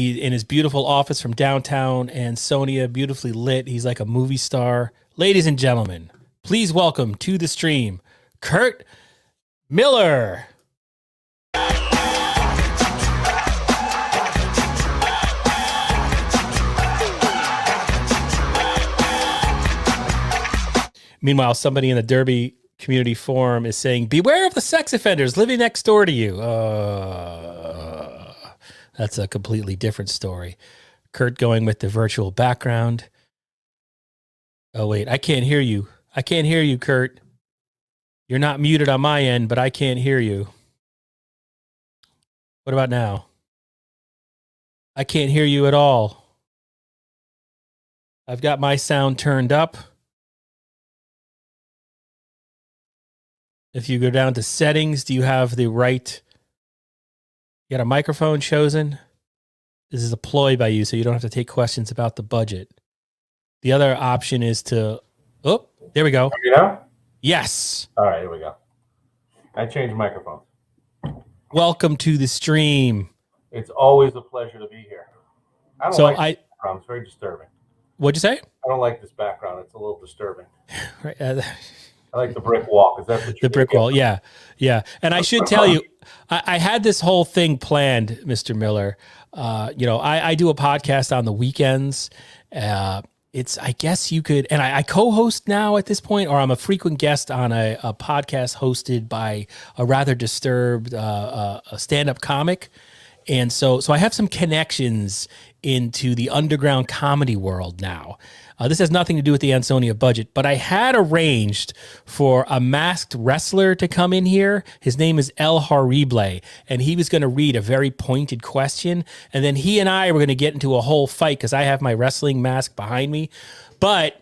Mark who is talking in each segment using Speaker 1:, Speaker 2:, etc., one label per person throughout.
Speaker 1: He in his beautiful office from downtown Ansonia, beautifully lit. He's like a movie star. Ladies and gentlemen, please welcome to the stream, Kurt Miller. Meanwhile, somebody in the Derby community forum is saying, beware of the sex offenders living next door to you. That's a completely different story. Kurt going with the virtual background. Oh, wait, I can't hear you. I can't hear you, Kurt. You're not muted on my end, but I can't hear you. What about now? I can't hear you at all. I've got my sound turned up. If you go down to settings, do you have the right? You got a microphone chosen. This is a ploy by you, so you don't have to take questions about the budget. The other option is to, oh, there we go.
Speaker 2: You know?
Speaker 1: Yes.
Speaker 2: All right, here we go. I changed microphones.
Speaker 1: Welcome to the stream.
Speaker 2: It's always a pleasure to be here. I don't like this background. It's very disturbing.
Speaker 1: What'd you say?
Speaker 2: I don't like this background. It's a little disturbing.
Speaker 1: Right.
Speaker 2: I like the brick wall because that's what
Speaker 1: the brick wall. Yeah. And I should tell you, I had this whole thing planned, Mr. Miller. I do a podcast on the weekends. It's, I guess you could, and I co-host now at this point, or I'm a frequent guest on a podcast hosted by a rather disturbed a stand-up comic. And so I have some connections into the underground comedy world now. This has nothing to do with the Ansonia budget, but I had arranged for a masked wrestler to come in here. His name is El Horrible, and he was going to read a very pointed question, and then he and I were going to get into a whole fight because I have my wrestling mask behind me. But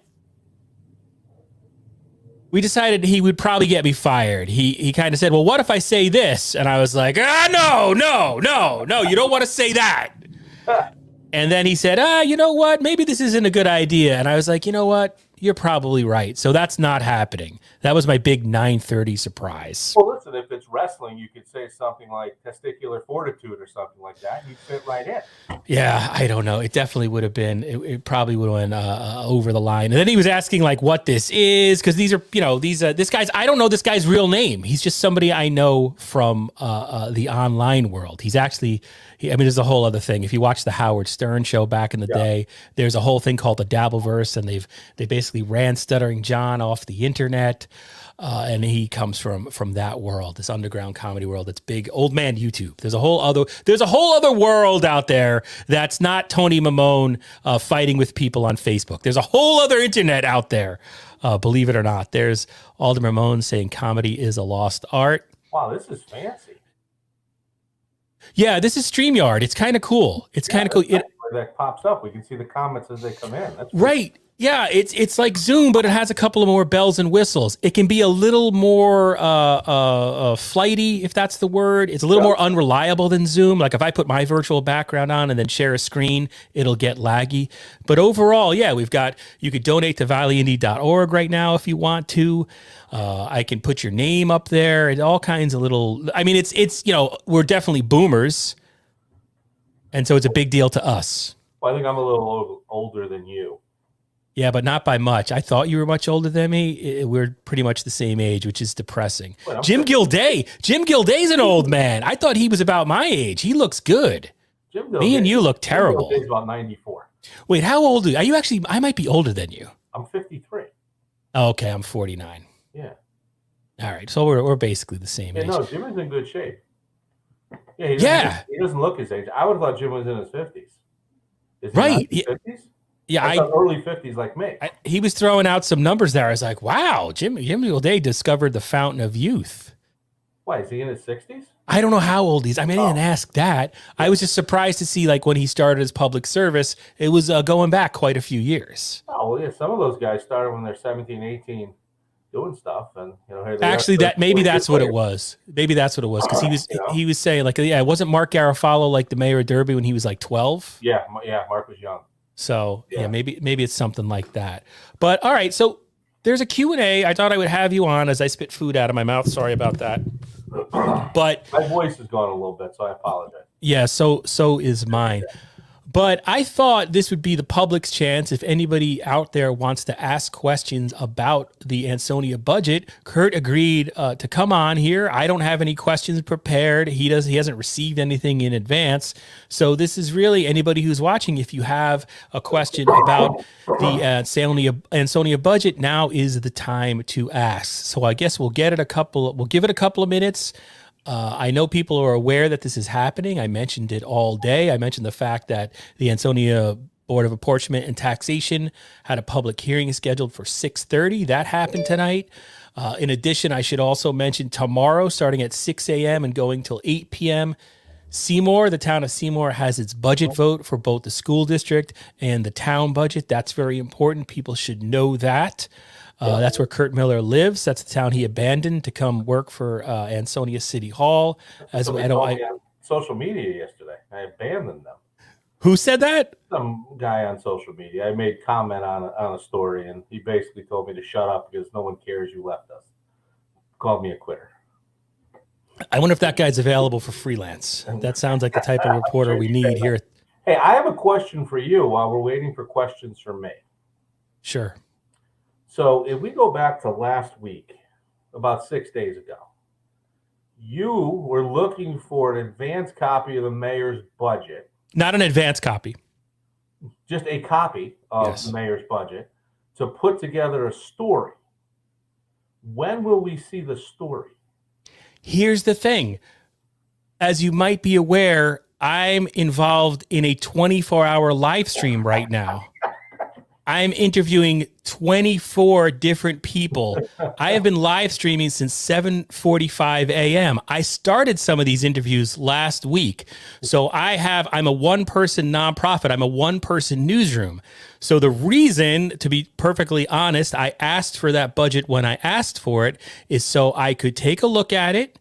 Speaker 1: we decided he would probably get me fired. He kind of said, well, what if I say this? And I was like, no, you don't want to say that. And then he said, you know what? Maybe this isn't a good idea. And I was like, you know what? You're probably right. So that's not happening. That was my big 9:30 surprise.
Speaker 2: Well, listen, if it's wrestling, you could say something like testicular fortitude or something like that. You'd fit right in.
Speaker 1: Yeah, I don't know. It definitely would have been, it probably would have went over the line. And then he was asking like what this is, because these are, this guy's, I don't know this guy's real name. He's just somebody I know from the online world. He's actually, there's a whole other thing. If you watch the Howard Stern show back in the day, there's a whole thing called the Dabbleverse, and they basically ran Stuttering John off the internet. And he comes from that world, this underground comedy world. That's big. Old man YouTube. There's a whole other world out there that's not Tony Mamone fighting with people on Facebook. There's a whole other internet out there. Believe it or not. There's Alder Mamone saying comedy is a lost art.
Speaker 2: Wow, this is fancy.
Speaker 1: Yeah, this is StreamYard. It's kind of cool. It's kind of cool.
Speaker 2: That pops up. We can see the comments as they come in. That's
Speaker 1: right. Yeah, it's like Zoom, but it has a couple of more bells and whistles. It can be a little more flighty, if that's the word. It's a little more unreliable than Zoom. Like if I put my virtual background on and then share a screen, it'll get laggy. But overall, yeah, you could donate to valleyindy.org right now if you want to. I can put your name up there and all kinds of little, it's we're definitely boomers. And so it's a big deal to us.
Speaker 2: Well, I think I'm a little older than you.
Speaker 1: Yeah, but not by much. I thought you were much older than me. We're pretty much the same age, which is depressing. Wait, Jim Gilday. Jim Gilday's an old man. I thought he was about my age. He looks good. Me and you look terrible.
Speaker 2: Jim Gilday's about 94.
Speaker 1: Wait, how old are you? Actually, I might be older than you.
Speaker 2: I'm 53.
Speaker 1: Oh, okay, I'm 49.
Speaker 2: Yeah.
Speaker 1: All right, so we're basically the same age.
Speaker 2: No, Jim is in good shape. Yeah, he doesn't look his age. I would have thought Jim was in his 50s. Is he
Speaker 1: right.
Speaker 2: Not in his 50s?
Speaker 1: Yeah,
Speaker 2: I thought early 50s like me.
Speaker 1: He was throwing out some numbers there. I was like, wow, Jim Gilday discovered the fountain of youth.
Speaker 2: Why, is he in his 60s?
Speaker 1: I don't know how old he is. I didn't ask that. I was just surprised to see, like, when he started his public service, it was going back quite a few years.
Speaker 2: Oh, well, yeah, some of those guys started when they're 17, 18 doing stuff. And,
Speaker 1: actually, maybe that's what it was. Maybe that's what it was, because he was saying, like, wasn't Mark Garofalo, like, the mayor of Derby when he was, like, 12?
Speaker 2: Yeah, Mark was young.
Speaker 1: So maybe it's something like that. But all right, so there's a Q&A. I thought I would have you on as I spit food out of my mouth. Sorry about that. But
Speaker 2: my voice has gone a little bit, so I apologize.
Speaker 1: Yeah, so is mine. But I thought this would be the public's chance. If anybody out there wants to ask questions about the Ansonia budget, Kurt agreed to come on here. I don't have any questions prepared. He hasn't received anything in advance. So this is really anybody who's watching. If you have a question about the Ansonia budget, now is the time to ask. So I guess we'll give it a couple of minutes. I know people are aware that this is happening. I mentioned it all day. I mentioned the fact that the Ansonia Board of Apportionment and Taxation had a public hearing scheduled for 6:30. That happened tonight. In addition, I should also mention tomorrow, starting at 6 a.m. and going till 8 p.m., Seymour, the town of Seymour, has its budget vote for both the school district and the town budget. That's very important. People should know that. That's where Kurt Miller lives. That's the town he abandoned to come work for Ansonia City Hall.
Speaker 2: On social media yesterday, I abandoned them.
Speaker 1: Who said that?
Speaker 2: Some guy on social media. I made comment on a story, and he basically told me to shut up because no one cares you left us. Called me a quitter.
Speaker 1: I wonder if that guy's available for freelance. That sounds like the type of reporter we need here.
Speaker 2: Hey, I have a question for you while we're waiting for questions from me.
Speaker 1: Sure.
Speaker 2: So if we go back to last week, about 6 days ago, you were looking for an advance copy of the mayor's budget.
Speaker 1: Not an advance copy.
Speaker 2: Just a copy of the mayor's budget to put together a story. When will we see the story?
Speaker 1: Here's the thing. As you might be aware, I'm involved in a 24-hour live stream right now. I'm interviewing 24 different people. I have been live streaming since 7:45 a.m. I started some of these interviews last week. So I'm a one-person nonprofit. I'm a one-person newsroom. So the reason, to be perfectly honest, I asked for that budget when I asked for it is so I could take a look at it,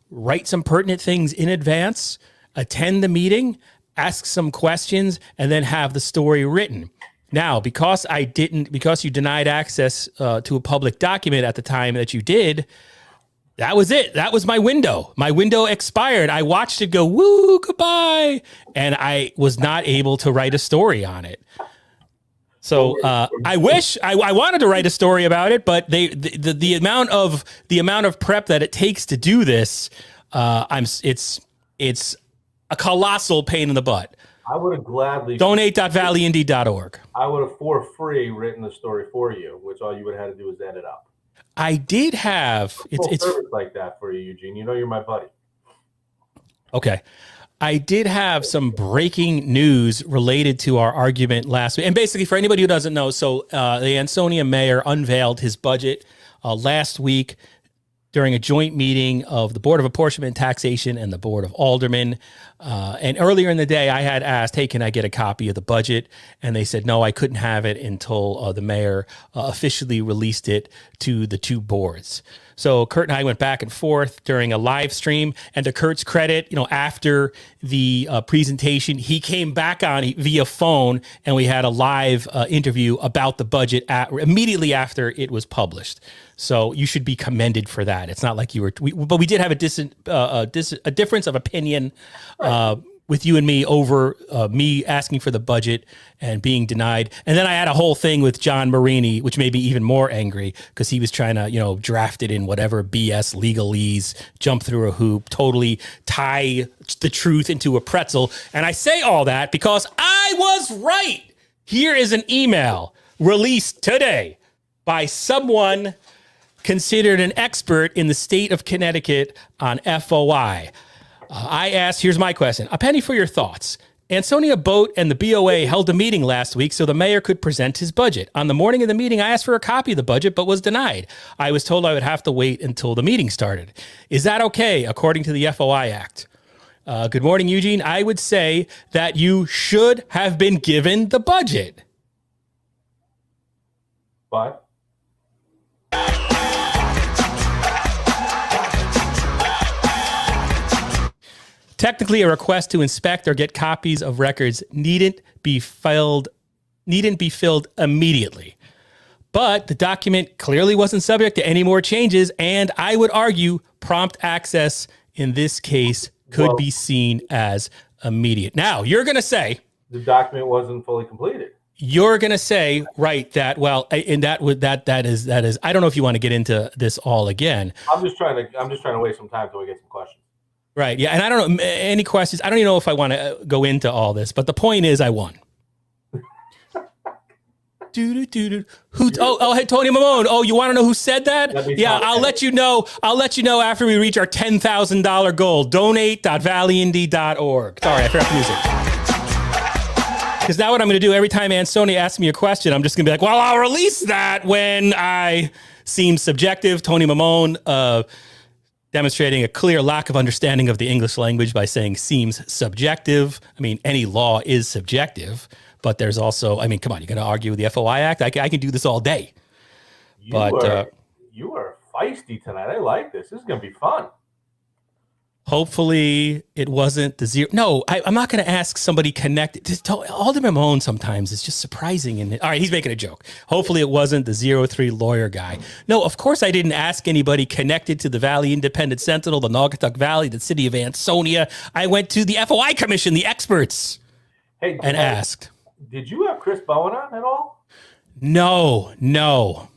Speaker 1: write some pertinent things in advance, attend the meeting, ask some questions, and then have the story written. Now, because you denied access to a public document at the time that you did, that was it. That was my window. My window expired. I watched it go, woo, goodbye. And I was not able to write a story on it. So I wish I wanted to write a story about it, but the amount of prep that it takes to do this, it's a colossal pain in the butt.
Speaker 2: I would have gladly
Speaker 1: donate.valleyindy.org.
Speaker 2: I would have for free written the story for you, which all you would have had to do is edit up.
Speaker 1: I did have
Speaker 2: it's service like that for you, Eugene. You know you're my buddy.
Speaker 1: Okay. I did have some breaking news related to our argument last week. And basically, for anybody who doesn't know, so the Ansonia mayor unveiled his budget last week during a joint meeting of the Board of Apportionment and Taxation and the Board of Aldermen. And earlier in the day, I had asked, hey, can I get a copy of the budget? And they said, no, I couldn't have it until the mayor officially released it to the two boards. So Kurt and I went back and forth during a live stream. And to Kurt's credit, after the presentation, he came back on via phone and we had a live interview about the budget immediately after it was published. So you should be commended for that. It's not like but we did have a difference of opinion with you and me over me asking for the budget and being denied. And then I had a whole thing with John Marini, which made me even more angry because he was trying to, draft it in whatever BS legalese, jump through a hoop, totally tie the truth into a pretzel. And I say all that because I was right. Here is an email released today by someone considered an expert in the state of Connecticut on FOI. I asked, here's my question. A penny for your thoughts. Ansonia Boat and the BOA held a meeting last week so the mayor could present his budget. On the morning of the meeting, I asked for a copy of the budget, but was denied. I was told I would have to wait until the meeting started. Is that okay, according to the FOI Act? Good morning, Eugene. I would say that you should have been given the budget.
Speaker 2: But?
Speaker 1: Technically, a request to inspect or get copies of records needn't be filled immediately. But the document clearly wasn't subject to any more changes, and I would argue prompt access in this case could be seen as immediate. Now, you're going to say,
Speaker 2: the document wasn't fully completed.
Speaker 1: You're going to say, right, that, well, and that is, I don't know if you want to get into this all again.
Speaker 2: I'm just trying to waste some time till we get some questions.
Speaker 1: Right. Yeah. And I don't know any questions. I don't even know if I want to go into all this, but the point is I won. Who? Oh, hey, Tony Mamone. Oh, you want to know who said that? Yeah, I'll let you know. I'll let you know after we reach our $10,000 goal. Donate.valleyindy.org. Sorry, I forgot the music. Because now what I'm going to do every time Ansonia asks me a question, I'm just going to be like, well, I'll release that when I seem subjective. Tony Mamone demonstrating a clear lack of understanding of the English language by saying seems subjective. I mean, any law is subjective. But there's also, I mean, come on, you're going to argue with the FOI Act? I can do this all day.
Speaker 2: You are feisty tonight. I like this. This is going to be fun.
Speaker 1: Hopefully it wasn't the zero. No, I'm not going to ask somebody connected. Alderman Mahone sometimes is just surprising. All right, he's making a joke. Hopefully it wasn't the 03 lawyer guy. No, of course I didn't ask anybody connected to the Valley Independent Sentinel, the Naugatuck Valley, the city of Ansonia. I went to the FOI Commission, the experts, and asked.
Speaker 2: Did you have Chris Bowen on at all?
Speaker 1: No.
Speaker 2: Now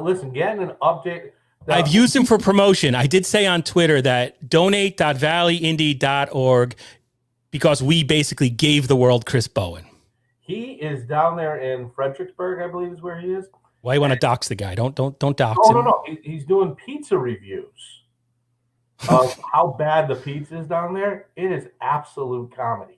Speaker 2: listen, getting an update.
Speaker 1: I've used him for promotion. I did say on Twitter that donate.valleyindy.org because we basically gave the world Chris Bowen.
Speaker 2: He is down there in Fredericksburg, I believe is where he is.
Speaker 1: Why you want to dox the guy? Don't dox him.
Speaker 2: No. He's doing pizza reviews of how bad the pizza is down there. It is absolute comedy.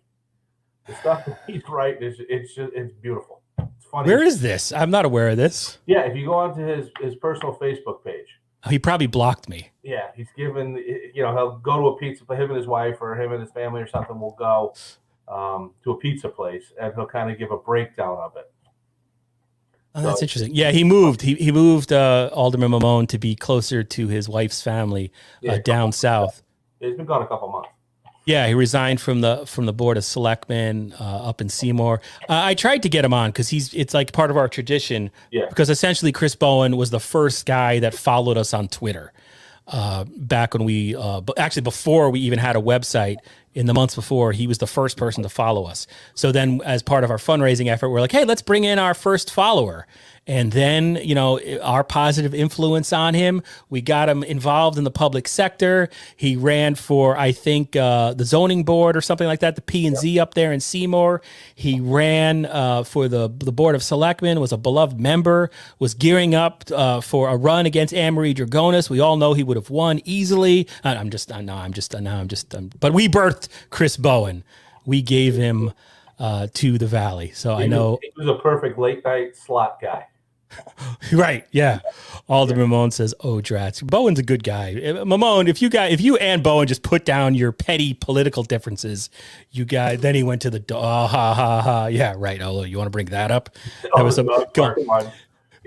Speaker 2: The stuff that he's writing it's beautiful. It's funny.
Speaker 1: Where is this? I'm not aware of this.
Speaker 2: Yeah, if you go onto his personal Facebook page.
Speaker 1: Oh, he probably blocked me.
Speaker 2: Yeah, he's given, he'll go to a pizza, him and his wife or him and his family or something will go to a pizza place and he'll kind of give a breakdown of it.
Speaker 1: Oh, that's interesting. Yeah, he moved. He moved Alderman Mamone to be closer to his wife's family down south.
Speaker 2: He's been gone a couple months.
Speaker 1: Yeah, he resigned from the board of selectmen up in Seymour. I tried to get him on because it's like part of our tradition.
Speaker 2: Yeah.
Speaker 1: Because essentially Chris Bowen was the first guy that followed us on Twitter back when we actually before we even had a website. In the months before, he was the first person to follow us. So then as part of our fundraising effort, we're like, hey, let's bring in our first follower. And then, our positive influence on him, we got him involved in the public sector. He ran for, I think, the zoning board or something like that, the P&Z up there in Seymour. He ran for the Board of Selectmen, was a beloved member, was gearing up for a run against Anne-Marie Dragonis. We all know he would have won easily. But we birthed Chris Bowen. We gave him to the Valley. So I know
Speaker 2: he was a perfect late night slot guy.
Speaker 1: Right. Yeah. Alderman Mamone says, oh, drats. Bowen's a good guy. Mamone, if you and Bowen just put down your petty political differences, then he went to the, yeah, right. Oh, you want to bring that up? That was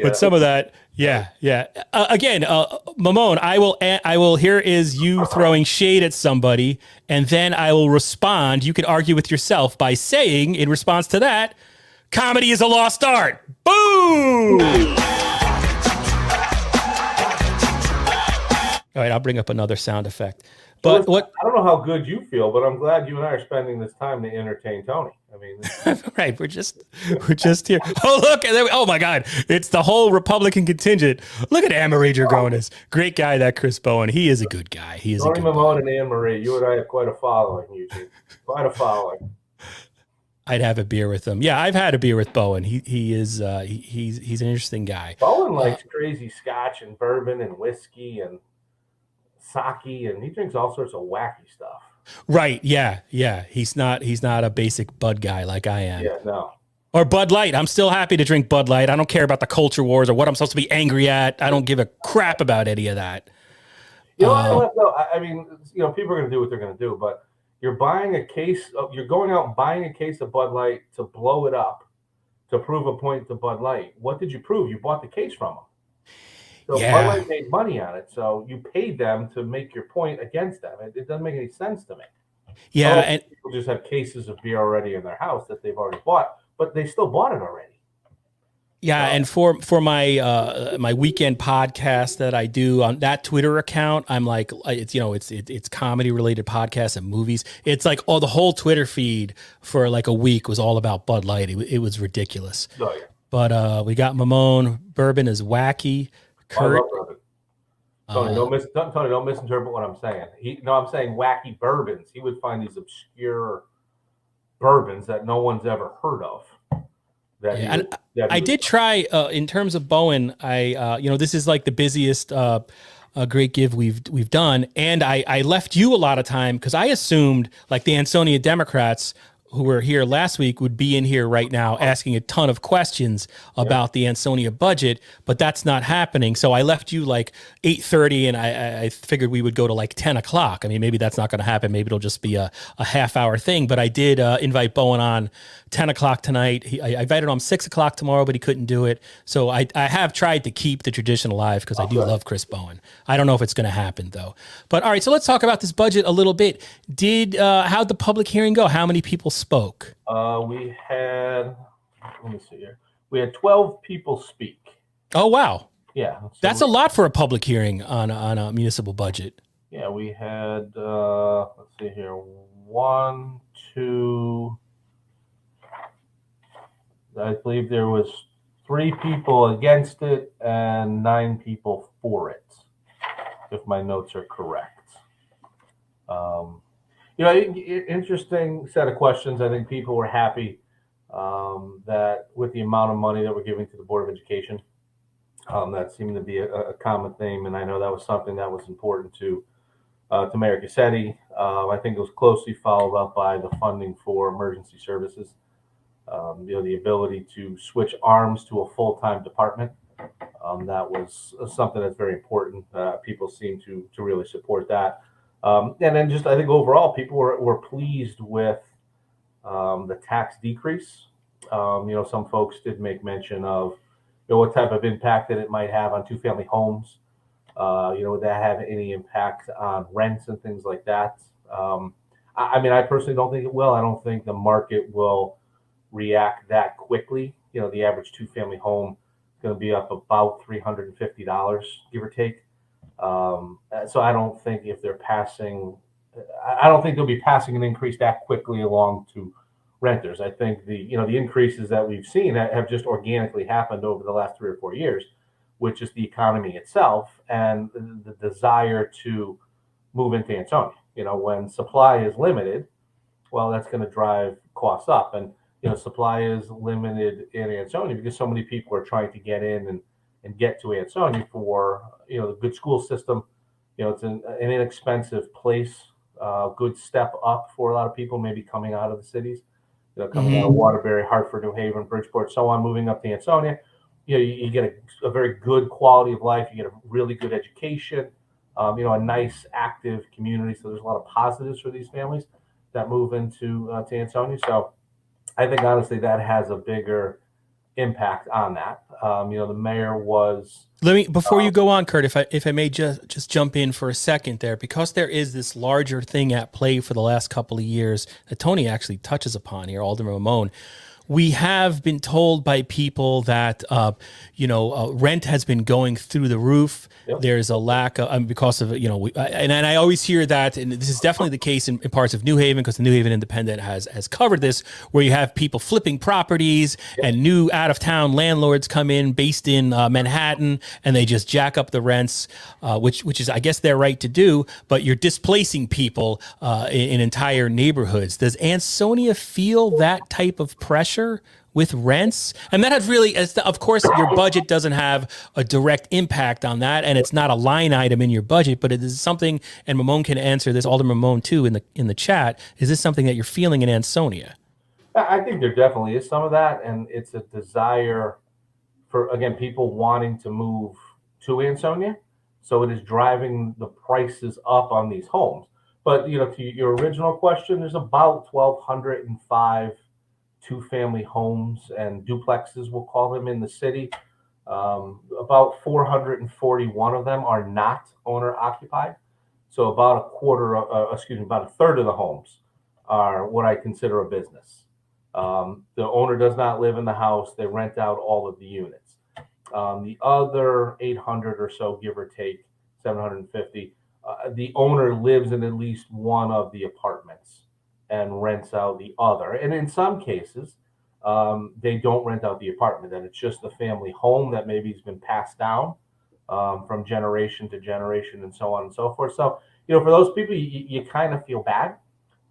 Speaker 1: but some of that. Yeah. Yeah. Again, Mamone, I will, here is you throwing shade at somebody, and then I will respond. You can argue with yourself by saying in response to that, comedy is a lost art. Boom! All right, I'll bring up another sound effect. But
Speaker 2: I don't know how good you feel, but I'm glad you and I are spending this time to entertain Tony. I mean,
Speaker 1: right? We're just here. Oh, look! Oh my God! It's the whole Republican contingent. Look at Anne-Marie Dragonis. Great guy, that Chris Bowen. He is a good guy. He is
Speaker 2: Tony
Speaker 1: a good
Speaker 2: Mamone
Speaker 1: guy.
Speaker 2: and Anne-Marie. You and I have quite a following, Eugene. Quite a following.
Speaker 1: I'd have a beer with him. Yeah, I've had a beer with Bowen. He's an interesting guy.
Speaker 2: Bowen likes crazy scotch and bourbon and whiskey and sake, and he drinks all sorts of wacky stuff.
Speaker 1: Right? Yeah. He's not a basic Bud guy like I am.
Speaker 2: Yeah, no.
Speaker 1: Or Bud Light. I'm still happy to drink Bud Light. I don't care about the culture wars or what I'm supposed to be angry at. I don't give a crap about any of that.
Speaker 2: I mean, people are going to do what they're going to do, but you're going out and buying a case of Bud Light to blow it up to prove a point to Bud Light. What did you prove? You bought the case from them. So yeah. Bud Light made money on it, so you paid them to make your point against them. It doesn't make any sense to me.
Speaker 1: Yeah, and
Speaker 2: people just have cases of beer already in their house that they've already bought, but they still bought it already.
Speaker 1: Yeah, and for my my weekend podcast that I do on that Twitter account, I'm like, it's comedy related podcasts and movies. It's like the whole Twitter feed for like a week was all about Bud Light. It was ridiculous.
Speaker 2: Oh yeah.
Speaker 1: But we got Mamone. Bourbon is wacky.
Speaker 2: Oh, I
Speaker 1: Kurt,
Speaker 2: love bourbon. Tony, don't misinterpret what I'm saying. I'm saying wacky bourbons. He would find these obscure bourbons that no one's ever heard of.
Speaker 1: I did try in terms of Bowen. This is like the busiest great give we've done, and I left you a lot of time because I assumed like the Ansonia Democrats who were here last week would be in here right now asking a ton of questions about the Ansonia budget, but that's not happening. So I left you like 8:30, and I figured we would go to like 10 o'clock. I mean, maybe that's not going to happen. Maybe it'll just be a half hour thing, but I did invite Bowen on 10 o'clock tonight. I invited him 6 o'clock tomorrow, but he couldn't do it. So I have tried to keep the tradition alive because I do love Chris Bowen. I don't know if it's going to happen though. But all right, so let's talk about this budget a little bit. How'd the public hearing go? How many people spoke?
Speaker 2: We had, let me see here. We had 12 people speak.
Speaker 1: Oh, wow.
Speaker 2: Yeah. So
Speaker 1: that's a lot for a public hearing on a municipal budget.
Speaker 2: Yeah, we had, let's see here, 1, 2, I believe there was 3 people against it and 9 people for it, if my notes are correct. Interesting set of questions. I think people were happy that with the amount of money that we're giving to the Board of Education, that seemed to be a common theme, and I know that was something that was important to Mayor Cassetti. I think it was closely followed up by the funding for emergency services. The ability to switch arms to a full-time department. That was something that's very important. People seem to really support that. And then just, I think overall, people were pleased with the tax decrease. Some folks did make mention of, what type of impact that it might have on two-family homes. Would that have any impact on rents and things like that? I personally don't think it will. I don't think the market will react that quickly. The average two-family home is going to be up about $350, give or take. So I don't think if they're passing, I don't think they'll be passing an increase that quickly along to renters. I think the increases that we've seen have just organically happened over the last 3 or 4 years, with just the economy itself and the desire to move into Ansonia. When supply is limited, well, that's going to drive costs up. And supply is limited in Ansonia because so many people are trying to get in and get to Ansonia for the good school system. It's an inexpensive place, good step up for a lot of people maybe coming out of the cities, coming out of Waterbury, Hartford, New Haven, Bridgeport, so on, moving up to Ansonia. You get a very good quality of life. You get a really good education, a nice active community. So there's a lot of positives for these families that move into to Ansonia. So I think honestly that has a bigger impact on that. The mayor was.
Speaker 1: Before you go on, Kurt, if I may just jump in for a second there, because there is this larger thing at play for the last couple of years that Tony actually touches upon here, Alderman Ramon. We have been told by people that rent has been going through the roof. Yep. There's a lack of because of and I always hear that, and this is definitely the case in parts of New Haven, because the New Haven Independent has covered this, where you have people flipping properties and new out of town landlords come in based in Manhattan, and they just jack up the rents, which is, I guess, their right to do. But you're displacing people in entire neighborhoods. Does Ansonia feel that type of pressure with rents? And that has really, of course, your budget doesn't have a direct impact on that, and it's not a line item in your budget, but it is something, and Mamone can answer this, Alderman Mamone too, in the chat. Is this something that you're feeling in Ansonia?
Speaker 2: I think there definitely is some of that, and it's a desire for, again, people wanting to move to Ansonia. So it is driving the prices up on these homes. But, to your original question, there's about 1,205 two-family homes and duplexes, we'll call them, in the city. About 441 of them are not owner-occupied. So about a third of the homes are what I consider a business. The owner does not live in the house. They rent out all of the units. The other 800 or so, give or take, 750, the owner lives in at least one of the apartments and rents out the other. And in some cases, they don't rent out the apartment, and it's just the family home that maybe has been passed down from generation to generation and so on and so forth. So, for those people, you kind of feel bad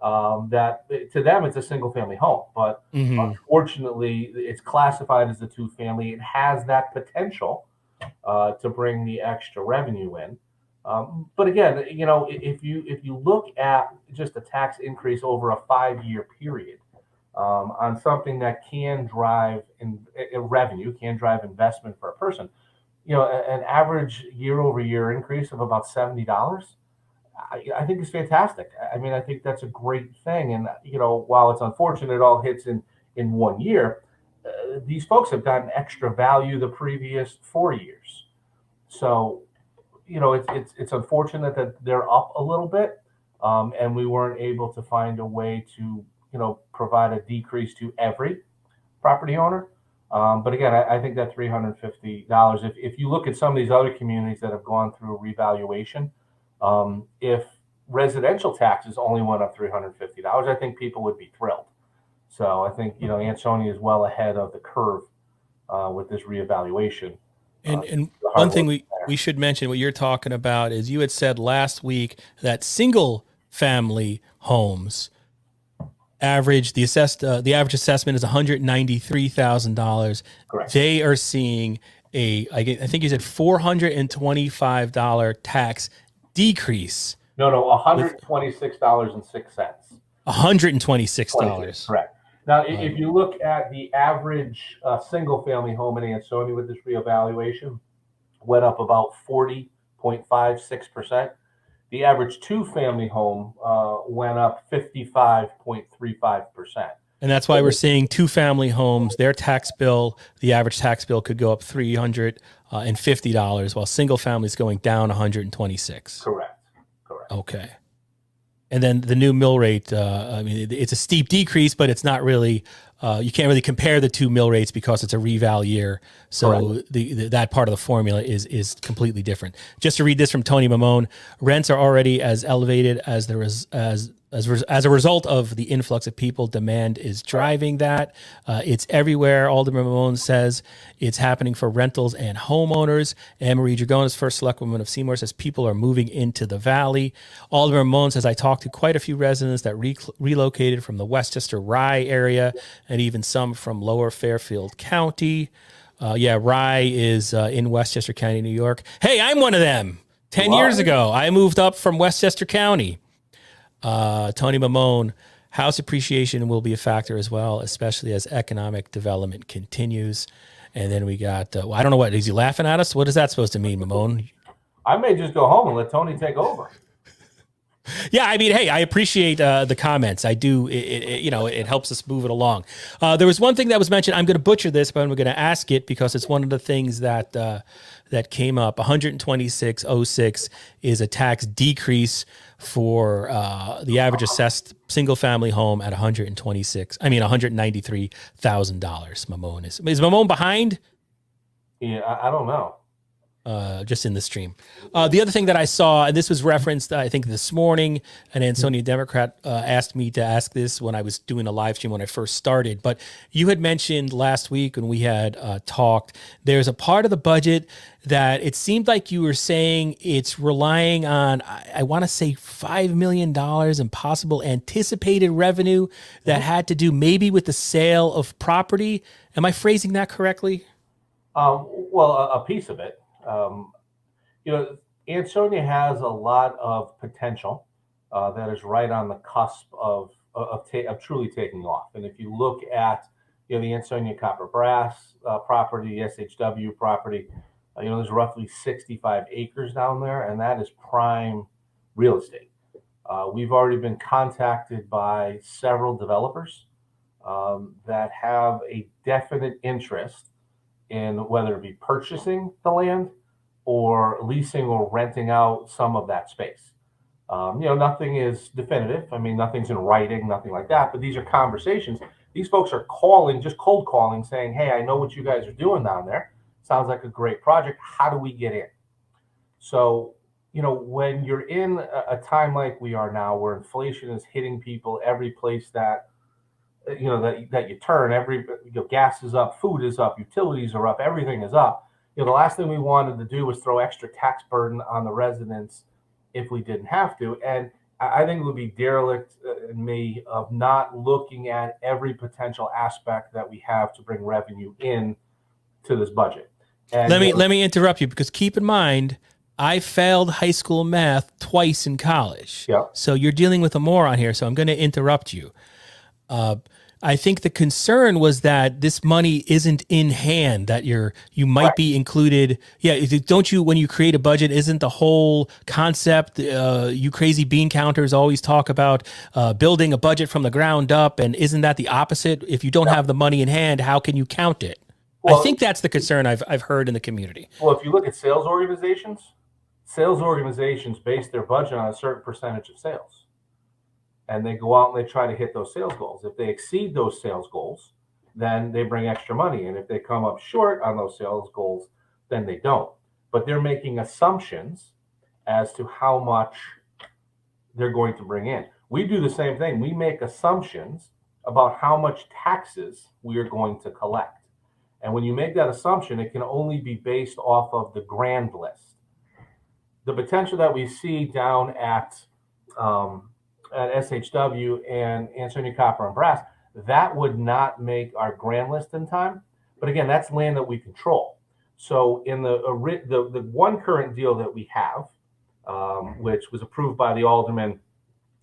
Speaker 2: that to them it's a single family home, but unfortunately it's classified as a two family. It has that potential to bring the extra revenue in. But again, if you look at just a tax increase over a 5-year period on something that can drive revenue, can drive investment for a person, an average year-over-year increase of about $70, I think is fantastic. I mean, I think that's a great thing. And, while it's unfortunate it all hits in 1 year, these folks have gotten extra value the previous 4 years. So, it's unfortunate that they're up a little bit, and we weren't able to find a way to, provide a decrease to every property owner. But again, I think that $350, if you look at some of these other communities that have gone through a revaluation, if residential taxes only went up $350, I think people would be thrilled. So I think, Ansonia is well ahead of the curve with this reevaluation.
Speaker 1: And one thing we should mention, what you're talking about is you had said last week that single family homes the average assessment is $193,000.
Speaker 2: Correct.
Speaker 1: They are seeing I think you said $425 tax decrease.
Speaker 2: No, $126.06.
Speaker 1: $126.
Speaker 2: Correct. Now, if you look at the average single-family home in Ansonia with this reevaluation, went up about 40.56%. The average two-family home went up 55.35%.
Speaker 1: And that's why we're seeing two-family homes, their tax bill, the average tax bill could go up $350, while single family is going down $126.
Speaker 2: Correct.
Speaker 1: Okay. And then the new mill rate, it's a steep decrease, but it's not really, you can't really compare the two mill rates because it's a reval year. So that part of the formula is completely different. Just to read this from Tony Mamone, rents are already as elevated as a result of the influx of people. Demand is driving that. It's everywhere. Alderman Mamone says it's happening for rentals and homeowners. Anne-Marie Dragonis, first selectwoman of Seymour, says people are moving into the valley. Alderman Mamone says, I talked to quite a few residents that relocated from the Westchester Rye area and even some from lower Fairfield County. Rye is in Westchester County, New York. Hey, I'm one of them. 10 years ago, I moved up from Westchester County. Tony Mamone, house appreciation will be a factor as well, especially as economic development continues. And then we got, I don't know what, is he laughing at us? What is that supposed to mean, Mamone?
Speaker 2: I may just go home and let Tony take over.
Speaker 1: Yeah, I mean, hey, I appreciate the comments. I do. It helps us move it along. There was one thing that was mentioned. I'm going to butcher this, but I'm going to ask it because it's one of the things that came up. 126.06 is a tax decrease for the average assessed single family home at $193,000. Mamone is Mamone behind?
Speaker 2: Yeah, I don't know.
Speaker 1: Just in the stream. The other thing that I saw, and this was referenced, I think this morning, an Ansonia Democrat asked me to ask this when I was doing a live stream when I first started, but you had mentioned last week when we had talked, there's a part of the budget that it seemed like you were saying it's relying on, I want to say $5 million in possible anticipated revenue that had to do maybe with the sale of property. Am I phrasing that correctly?
Speaker 2: Well, a piece of it. Ansonia has a lot of potential that is right on the cusp of truly taking off. And if you look at the Ansonia Copper Brass property, SHW property, there's roughly 65 acres down there, and that is prime real estate. We've already been contacted by several developers that have a definite interest in whether it be purchasing the land or leasing or renting out some of that space. Nothing is definitive. I mean, nothing's in writing, nothing like that, but these are conversations These folks are calling, just cold calling, saying, hey, I know what you guys are doing down there. Sounds like a great project. How do we get in? So, when you're in a time like we are now, where inflation is hitting people every place that that you turn, gas is up, food is up, utilities are up, everything is up. The last thing we wanted to do was throw extra tax burden on the residents if we didn't have to. And I think it would be derelict in me of not looking at every potential aspect that we have to bring revenue in to this budget. And
Speaker 1: let me interrupt you, because keep in mind, I failed high school math twice in college.
Speaker 2: Yeah.
Speaker 1: So you're dealing with a moron here. So I'm going to interrupt you. I think the concern was that this money isn't in hand, that you might be included. Yeah. Don't you, when you create a budget, isn't the whole concept, you crazy bean counters always talk about building a budget from the ground up. And isn't that the opposite? If you don't have the money in hand, how can you count it? Well, I think that's the concern I've heard in the community.
Speaker 2: Well, if you look at sales organizations base their budget on a certain percentage of sales. And they go out and they try to hit those sales goals. If they exceed those sales goals, then they bring extra money. And if they come up short on those sales goals, then they don't. But they're making assumptions as to how much they're going to bring in. We do the same thing. We make assumptions about how much taxes we are going to collect. And when you make that assumption, it can only be based off of the grand list. The potential that we see down at SHW and Ansonia Copper and Brass, that would not make our grand list in time. But again, that's land that we control. So in the one current deal that we have, which was approved by the alderman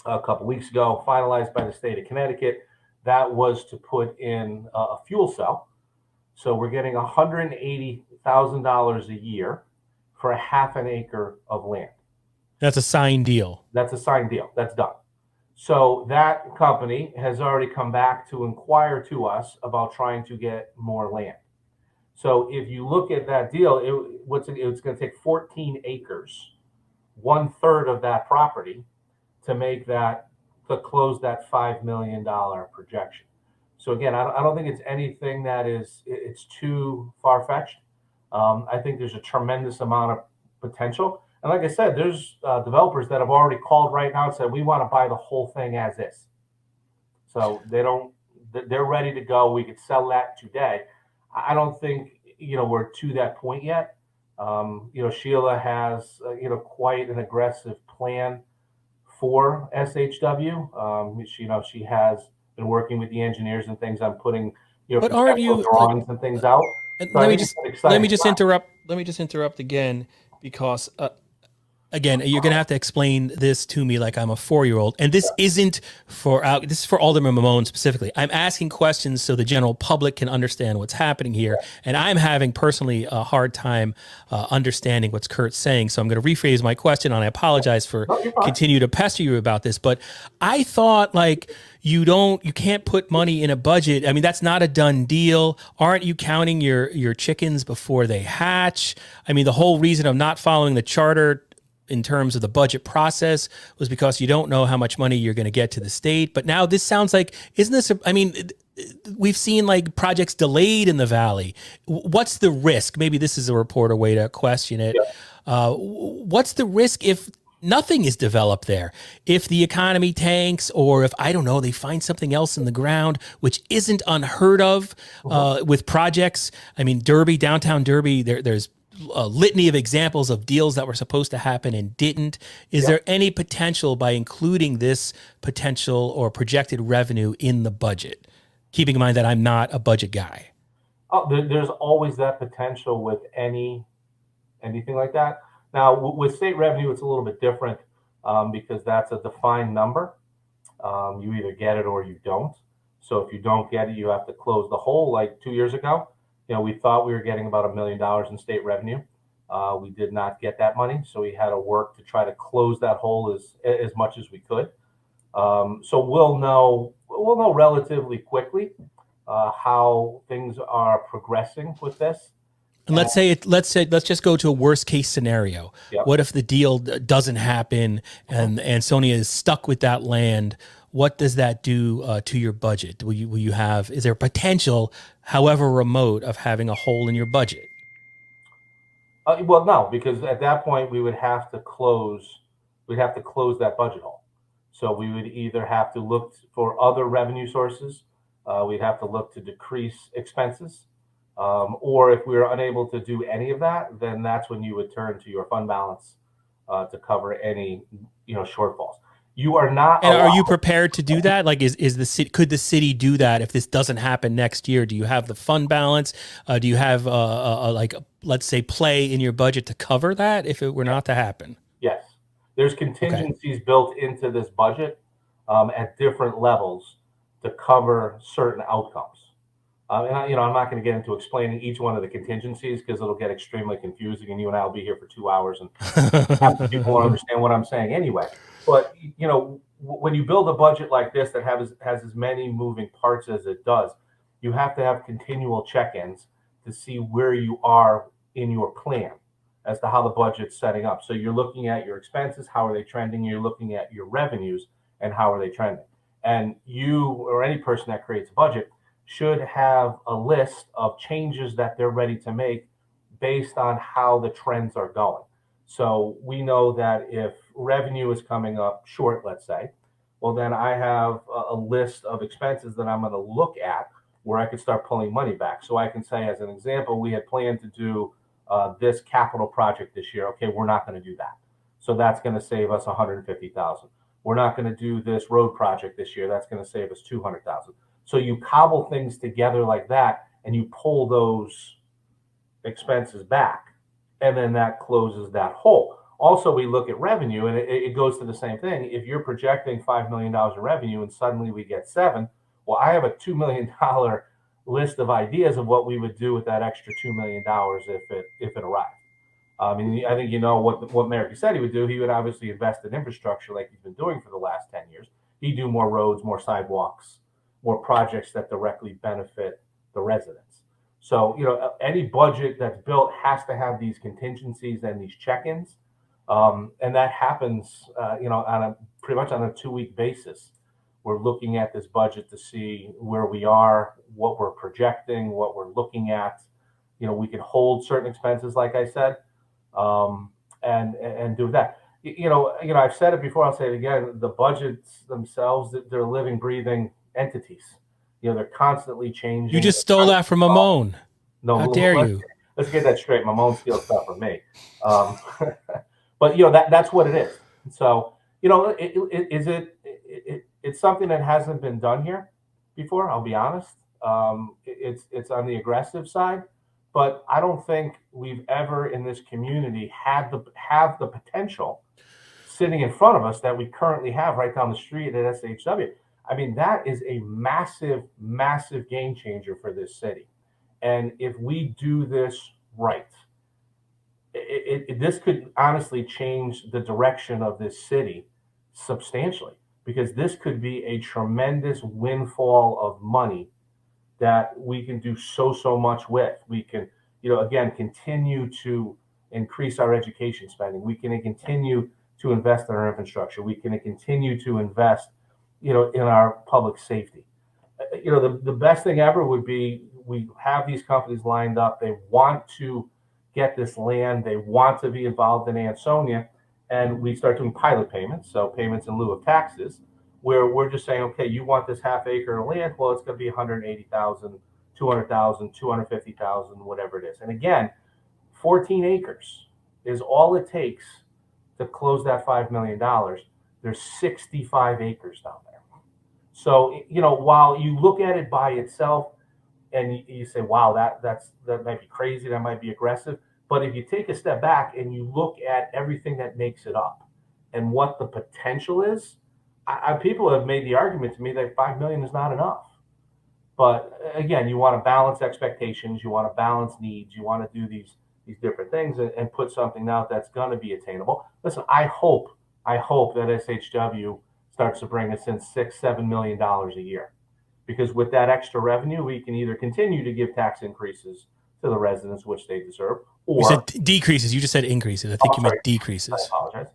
Speaker 2: a couple weeks ago, finalized by the state of Connecticut, that was to put in a fuel cell. So we're getting $180,000 a year for a half an acre of land.
Speaker 1: That's a signed deal.
Speaker 2: That's a signed deal. That's done. So that company has already come back to inquire to us about trying to get more land. So if you look at that deal, it's going to take 14 acres, 1/3 of that property, to close that $5 million projection. So again, I don't think it's anything that it's too far-fetched. I think there's a tremendous amount of potential. And like I said, there's developers that have already called right now and said, we want to buy the whole thing as is. So they're ready to go. We could sell that today. I don't think, we're to that point yet. Sheila has, quite an aggressive plan for SHW. She has been working with the engineers and things on putting,
Speaker 1: but aren't you
Speaker 2: drawings and things out.
Speaker 1: So let me just interrupt again, because again, you're going to have to explain this to me like I'm a 4-year-old. And this isn't this is for Alderman Mamone specifically. I'm asking questions so the general public can understand what's happening here. And I'm having personally a hard time understanding what's Kurt's saying. So I'm going to rephrase my question, and I apologize for continue to pester you about this. But I thought you can't put money in a budget. I mean, that's not a done deal. Aren't you counting your chickens before they hatch? I mean, the whole reason of not following the charter in terms of the budget process was because you don't know how much money you're going to get to the state. But now this sounds like, we've seen projects delayed in the Valley. What's the risk? Maybe this is a reporter way to question it. Yeah. What's the risk if nothing is developed there? If the economy tanks, or if, I don't know, they find something else in the ground, which isn't unheard of with projects. I mean, downtown Derby, there's a litany of examples of deals that were supposed to happen and didn't. Is there any potential by including this potential or projected revenue in the budget? Keeping in mind that I'm not a budget guy.
Speaker 2: Oh, there's always that potential with anything like that. Now, with state revenue, it's a little bit different because that's a defined number. You either get it or you don't. So if you don't get it, you have to close the hole. Like 2 years ago, we thought we were getting about $1 million in state revenue. We did not get that money, so we had to work to try to close that hole as much as we could. So we'll know relatively quickly how things are progressing with this.
Speaker 1: And let's just go to a worst case scenario. Yep. What if the deal doesn't happen and Ansonia is stuck with that land? what does that do to your budget? Will you have, is there potential, however remote, of having a hole in your budget?
Speaker 2: Well, no, because at that point we would have to close. We'd have to close that budget hole. So we would either have to look for other revenue sources. We'd have to look to decrease expenses, or if we were unable to do any of that, then that's when you would turn to your fund balance to cover any shortfalls. You are not.
Speaker 1: And are you prepared to do that? Like, is the city, could the city do that if this doesn't happen next year? Do you have the fund balance? Do you have like, let's say, play in your budget to cover that if it were not to happen?
Speaker 2: Yes, there's contingencies built into this budget at different levels to cover certain outcomes. I'm not going to get into explaining each one of the contingencies because it'll get extremely confusing, and you and I will be here for 2 hours, and half the people won't understand what I'm saying anyway. But when you build a budget like this that has as many moving parts as it does, you have to have continual check-ins to see where you are in your plan as to how the budget's setting up. So you're looking at your expenses, how are they trending? You're looking at your revenues and how are they trending. And you or any person that creates a budget should have a list of changes that they're ready to make based on how the trends are going. So we know that if revenue is coming up short, let's say, well, then I have a list of expenses that I'm going to look at where I can start pulling money back. So I can say, as an example, we had planned to do this capital project this year. Okay, we're not going to do that. So that's going to save us $150,000. We're not going to do this road project this year. That's going to save us $200,000. So you cobble things together like that, and you pull those expenses back, and then that closes that hole. Also, we look at revenue, and it goes to the same thing. If you're projecting $5 million in revenue and suddenly we get $7, well, I have a $2 million list of ideas of what we would do with that extra $2 million if it arrived. I think what Mayor said he would do. He would obviously invest in infrastructure like he's been doing for the last 10 years. He'd do more roads, more sidewalks, more projects that directly benefit the residents. So, any budget that's built has to have these contingencies and these check-ins. And that happens, pretty much on a 2-week basis. We're looking at this budget to see where we are, what we're projecting, what we're looking at. We can hold certain expenses, like I said, and do that. I've said it before. I'll say it again. The budgets themselves, they're living, breathing entities. They're constantly changing.
Speaker 1: You just stole that from Mamone.
Speaker 2: No,
Speaker 1: how dare you?
Speaker 2: Let's get that straight. Mamone steals stuff from me. But that's what it is. So it's something that hasn't been done here before. I'll be honest. It's on the aggressive side, but I don't think we've ever in this community have the potential sitting in front of us that we currently have right down the street at SHW. I mean, that is a massive, massive game changer for this city. And if we do this right, this could honestly change the direction of this city substantially, because this could be a tremendous windfall of money that we can do so much with. We can, again, continue to increase our education spending. We can continue to invest in our infrastructure. We can continue to invest, in our public safety. The best thing ever would be we have these companies lined up. They want to get this land. They want to be involved in Ansonia, and we start doing pilot payments, so payments in lieu of taxes, where we're just saying, okay, you want this half acre of land? Well, it's going to be 180,000, 200,000, 250,000, whatever it is. And again, 14 acres is all it takes to close that $5 million. There's 65 acres down there. So, while you look at it by itself and you say, wow, that might be crazy, that might be aggressive. But if you take a step back and you look at everything that makes it up and what the potential is, people have made the argument to me that 5 million is not enough. But again, you want to balance expectations, you want to balance needs, you want to do these different things and put something out that's going to be attainable. Listen, I hope that SHW starts to bring us in $6-7 million a year, because with that extra revenue, we can either continue to give tax increases to the residents, which they deserve, or
Speaker 1: you said decreases. You just said increases. I think you meant decreases.
Speaker 2: I apologize.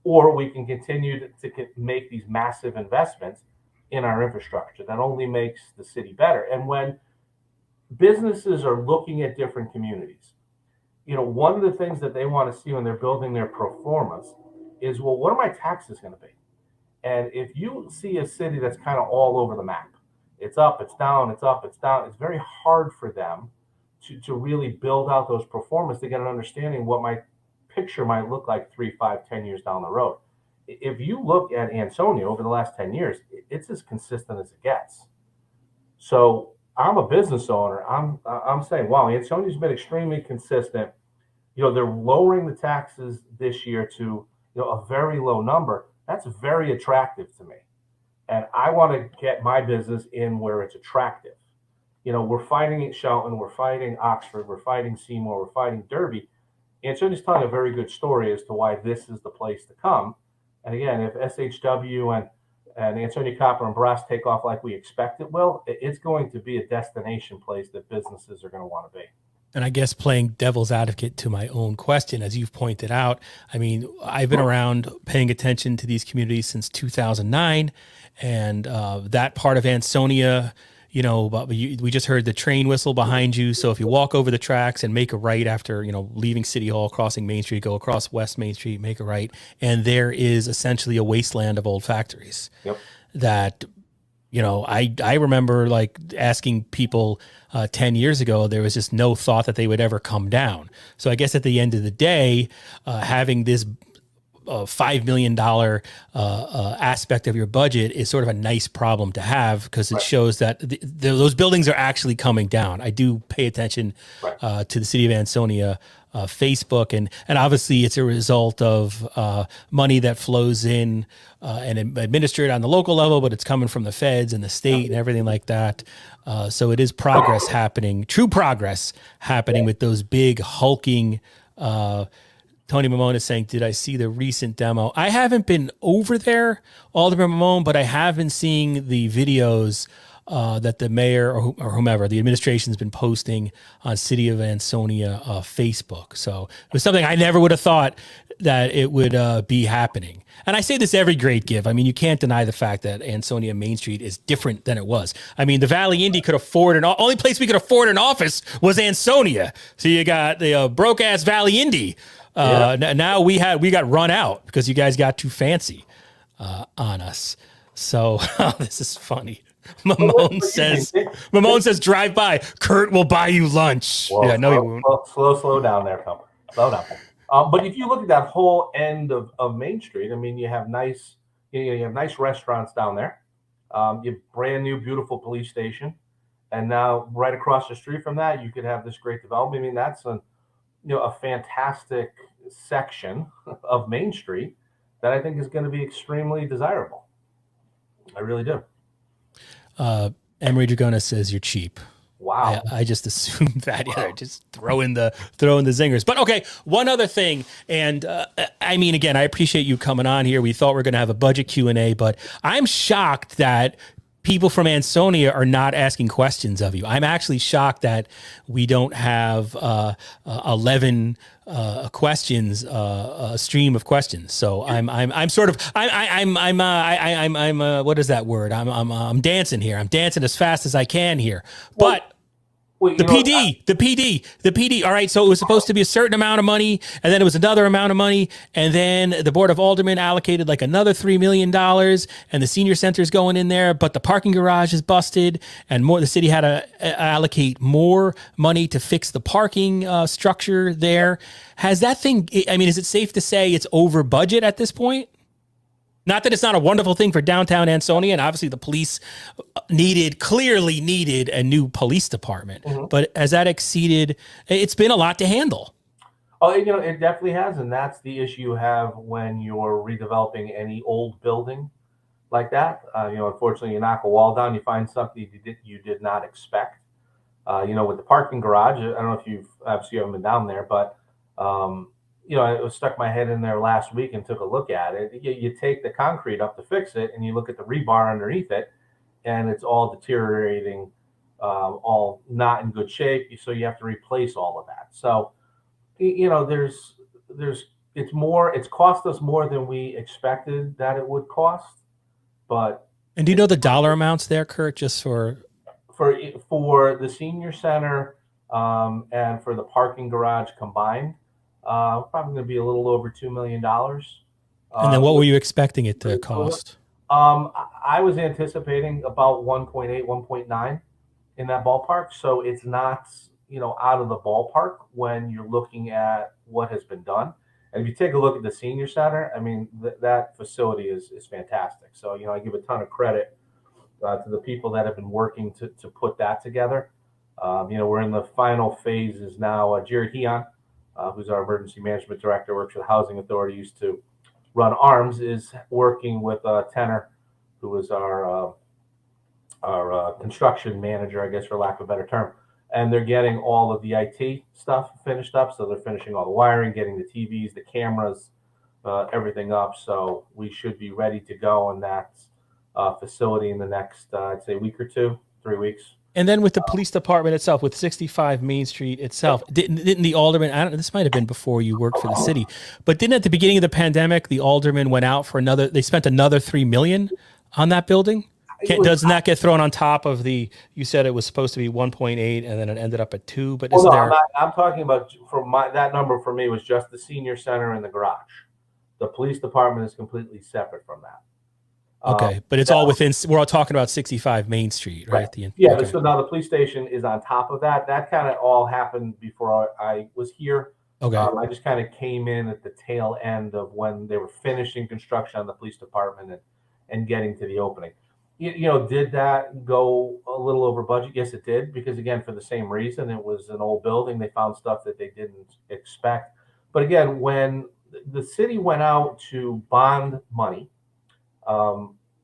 Speaker 2: or we can continue to make these massive investments in our infrastructure. That only makes the city better. And when businesses are looking at different communities, one of the things that they want to see when they're building their pro formas is, well, what are my taxes going to be? And if you see a city that's kind of all over the map, it's up, it's down, it's up, it's down, it's very hard for them to really build out those pro formas to get an understanding what my picture might look like 3, 5, 10 years down the road. If you look at Ansonia over the last 10 years, it's as consistent as it gets. So I'm a business owner. I'm saying, wow, Ansonia's been extremely consistent. They're lowering the taxes this year to a very low number. That's very attractive to me, and I want to get my business in where it's attractive. We're fighting at Shelton, we're fighting Oxford, we're fighting Seymour, we're fighting Derby. Antonia's telling a very good story as to why this is the place to come. And again, if SHW and Ansonia Copper and Brass take off like we expect it will, it's going to be a destination place that businesses are going to want to be.
Speaker 1: And I guess playing devil's advocate to my own question, as you've pointed out, I mean, I've been around paying attention to these communities since 2009, and that part of Ansonia, we just heard the train whistle behind you. So if you walk over the tracks and make a right after, leaving City Hall, crossing Main Street, go across West Main Street, make a right, and there is essentially a wasteland of old factories.
Speaker 2: Yep.
Speaker 1: That, I remember like asking people 10 years ago, there was just no thought that they would ever come down. So I guess at the end of the day, having this $5 million aspect of your budget is sort of a nice problem to have, because it shows that those buildings are actually coming down. I do pay attention to the City of Ansonia Facebook, and obviously it's a result of money that flows in and administered on the local level, but it's coming from the feds and the state and everything like that. So it is progress happening, true progress happening with those big hulking. Tony Mamone is saying, did I see the recent demo? I haven't been over there, Alderman Mamone, but I have been seeing the videos that the mayor or whomever, the administration's been posting on City of Ansonia Facebook. So it was something I never would have thought that it would be happening. And I say this every great give. I mean, you can't deny the fact that Ansonia Main Street is different than it was. I mean, the Valley Indy could afford only place we could afford an office was Ansonia. So you got the broke ass Valley Indy. Now we got run out because you guys got too fancy on us. So this is funny. Mamone says, drive by. Kurt will buy you lunch.
Speaker 2: Well,
Speaker 1: yeah, no, he won't.
Speaker 2: Slow down there, Pumper. Slow down. But if you look at that whole end of Main Street, I mean, you have nice restaurants down there. You have brand new, beautiful police station, and now right across the street from that, you could have this great development. I mean, that's a fantastic section of Main Street that I think is going to be extremely desirable. I really do.
Speaker 1: Emery Dragona says you're cheap.
Speaker 2: Wow.
Speaker 1: I just assumed that. Yeah, just throw in the zingers. But okay, one other thing, and I mean, again, I appreciate you coming on here. We thought we were going to have a budget Q&A, but I'm shocked that people from Ansonia are not asking questions of you. I'm actually shocked that we don't have 11 questions, a stream of questions. So I'm what is that word? I'm dancing here. I'm dancing as fast as I can here. But the PD. All right. So it was supposed to be a certain amount of money, and then it was another amount of money, and then the Board of Aldermen allocated like another $3 million, and the senior center is going in there, but the parking garage is busted, and the city had to allocate more money to fix the parking structure there. Has that thing? I mean, is it safe to say it's over budget at this point? Not that it's not a wonderful thing for downtown Ansonia, and obviously the police clearly needed a new police department. Mm-hmm. But has that exceeded? It's been a lot to handle.
Speaker 2: Oh, it definitely has, and that's the issue you have when you're redeveloping any old building like that. Unfortunately, you knock a wall down, you find something you did not expect. With the parking garage, I don't know if you haven't been down there, but I stuck my head in there last week and took a look at it. You take the concrete up to fix it, and you look at the rebar underneath it, and it's all deteriorating, all not in good shape. So you have to replace all of that. So, there's it's cost us more than we expected that it would cost, but.
Speaker 1: And do you know the dollar amounts there, Kurt, just for
Speaker 2: the senior center and for the parking garage combined, probably going to be a little over $2 million.
Speaker 1: and then what were you expecting it to cost?
Speaker 2: I was anticipating about 1.8, 1.9 in that ballpark. So it's not, out of the ballpark when you're looking at what has been done. And if you take a look at the senior center, I mean, that facility is fantastic. So, I give a ton of credit to the people that have been working to put that together. We're in the final phases now. Jared Heon, who's our emergency management director, works for the Housing Authority, used to run ARMS, is working with Tenor, who is our construction manager, I guess, for lack of a better term. And they're getting all of the IT stuff finished up. So they're finishing all the wiring, getting the TVs, the cameras, everything up. So we should be ready to go in that facility in the next, I'd say, week or 2, 3 weeks.
Speaker 1: And then with the police department itself, with 65 Main Street itself, didn't the alderman, this might have been before you worked for the city, but didn't at the beginning of the pandemic, the alderman went out for they spent another $3 million on that building? Doesn't that get thrown on top of you said it was supposed to be 1.8 and then it ended up at 2, but isn't there?
Speaker 2: I'm talking about that number for me was just the senior center and the garage. The police department is completely separate from that.
Speaker 1: Okay, but it's all within. We're all talking about 65 Main Street, right? At the end.
Speaker 2: Yeah,
Speaker 1: okay.
Speaker 2: So now the police station is on top of that. That kind of all happened before I was here.
Speaker 1: Okay.
Speaker 2: I just kind of came in at the tail end of when they were finishing construction on the police department and getting to the opening. Did that go a little over budget? Yes, it did, because again, for the same reason, it was an old building. They found stuff that they didn't expect. But again, when the city went out to bond money,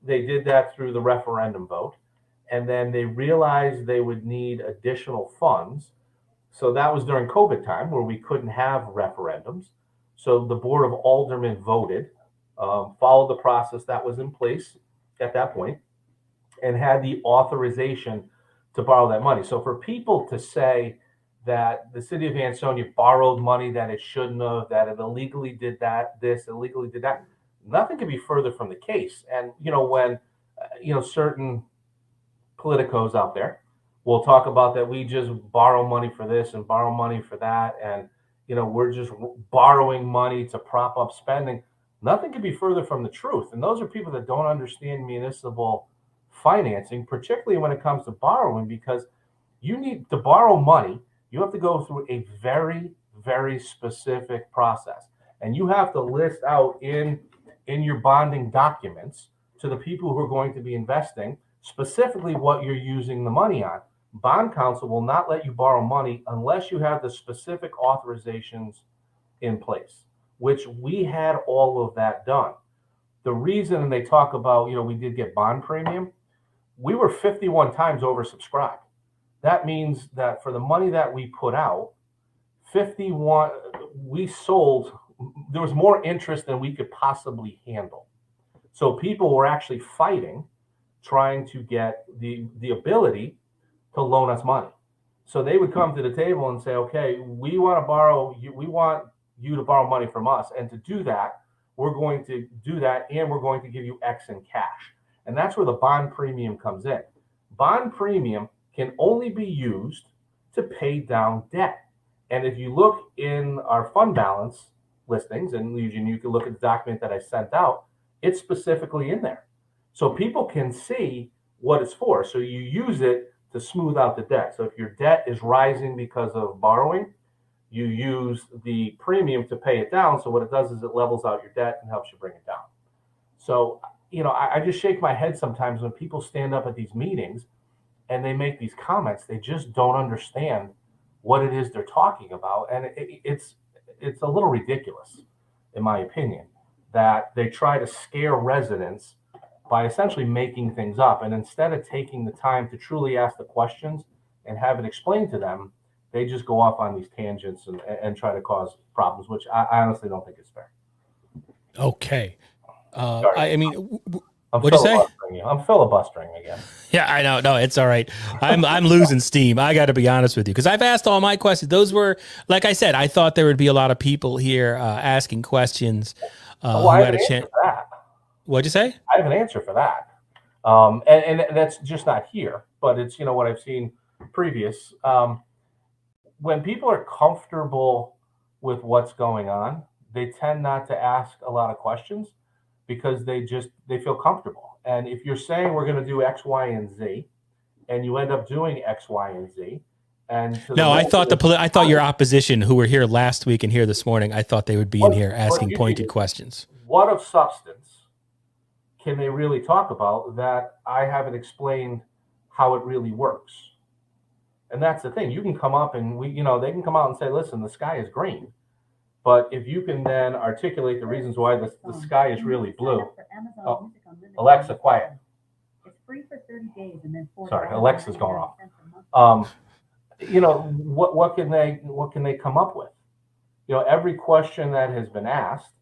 Speaker 2: they did that through the referendum vote, and then they realized they would need additional funds. So that was during COVID time where we couldn't have referendums. So the Board of Aldermen voted, followed the process that was in place at that point, and had the authorization to borrow that money. So for people to say that the city of Ansonia borrowed money that it shouldn't have, that it illegally did illegally did that, nothing could be further from the case. And, when, certain politicos out there will talk about that we just borrow money for this and borrow money for that, and, we're just borrowing money to prop up spending, nothing could be further from the truth. And those are people that don't understand municipal financing, particularly when it comes to borrowing, because you need to borrow money. You have to go through a very, very specific process, and you have to list out in your bonding documents to the people who are going to be investing specifically what you're using the money on. Bond counsel will not let you borrow money unless you have the specific authorizations in place, which we had all of that done. The reason they talk about, we did get bond premium, we were 51 times oversubscribed. That means that for the money that we put out, 51, we sold, there was more interest than we could possibly handle. So people were actually fighting, trying to get the ability to loan us money. So they would come to the table and say, okay, we want you to borrow money from us. And to do that, we're going to do that, and we're going to give you X in cash. And that's where the bond premium comes in. Bond premium can only be used to pay down debt. And if you look in our fund balance listings, and you can look at the document that I sent out, it's specifically in there. So people can see what it's for. So you use it to smooth out the debt. So if your debt is rising because of borrowing, you use the premium to pay it down. So what it does is it levels out your debt and helps you bring it down. So, I just shake my head sometimes when people stand up at these meetings and they make these comments. They just don't understand what it is they're talking about. And it's a little ridiculous, in my opinion, that they try to scare residents by essentially making things up. And instead of taking the time to truly ask the questions and have it explained to them, they just go off on these tangents and try to cause problems, which I honestly don't think is fair.
Speaker 1: Okay.
Speaker 2: I'm
Speaker 1: What'd you say?
Speaker 2: filibustering you. I'm filibustering again.
Speaker 1: Yeah, I know. No, it's all right. I'm losing steam. I got to be honest with you because I've asked all my questions. Those were, like I said, I thought there would be a lot of people here asking questions
Speaker 2: Well, I
Speaker 1: who
Speaker 2: have
Speaker 1: had a
Speaker 2: an answer
Speaker 1: chance.
Speaker 2: for that.
Speaker 1: What'd you say?
Speaker 2: I have an answer for that. And that's just not here, but it's what I've seen previous. When people are comfortable with what's going on, they tend not to ask a lot of questions because they feel comfortable. And if you're saying we're going to do X, Y, and Z, and you end up doing X, Y, and Z, and to the
Speaker 1: No, I thought
Speaker 2: resident,
Speaker 1: I thought your opposition who were here last week and here this morning, I thought they would be in here
Speaker 2: what
Speaker 1: asking
Speaker 2: you
Speaker 1: pointed
Speaker 2: think,
Speaker 1: questions.
Speaker 2: what of substance can they really talk about that I haven't explained how it really works? And that's the thing. You can come up and they can come out and say, listen, the sky is green. But if you can then articulate the reasons why the sky is really blue. Oh, Alexa, quiet. It's free for 30 days and then sorry, Alexa's going off. What can they come up with? Every question that has been asked,